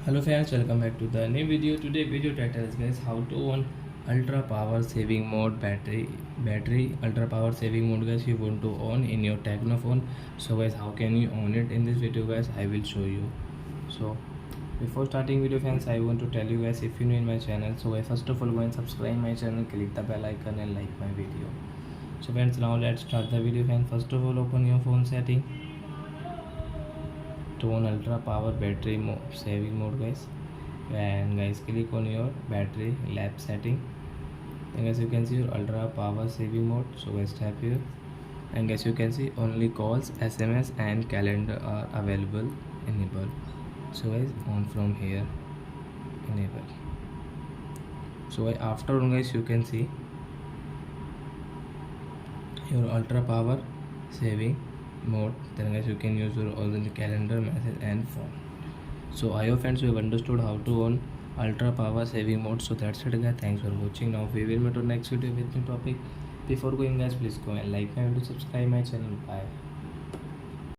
Hello friends, welcome back to the new video. Today video title is guys how to on ultra power saving mode battery ultra power saving mode guys you want to on in your Tecno phone. So guys, how can you on it in this video guys? I will show you. So before starting video friends, I want to tell you guys, if you new in my channel, so guys, first of all go and subscribe my channel, click the bell icon and like my video. So friends, now let's start the video friends. First of all, open your phone setting to on ultra power battery saving mode guys, and guys click on your battery lab setting, and guys you can see your ultra power saving mode. So guys tap here, and guys you can see only calls, SMS and calendar are available, enable. So guys on from here, enable. So after on guys you can see your ultra power saving mode, then guys you can use your all the calendar, message and phone. So I hope friends you have understood how to on ultra power saving mode. So that's it guys, thanks for watching. Now we will meet on next video with new topic. Before going guys, please go and like my video, subscribe my channel. Bye.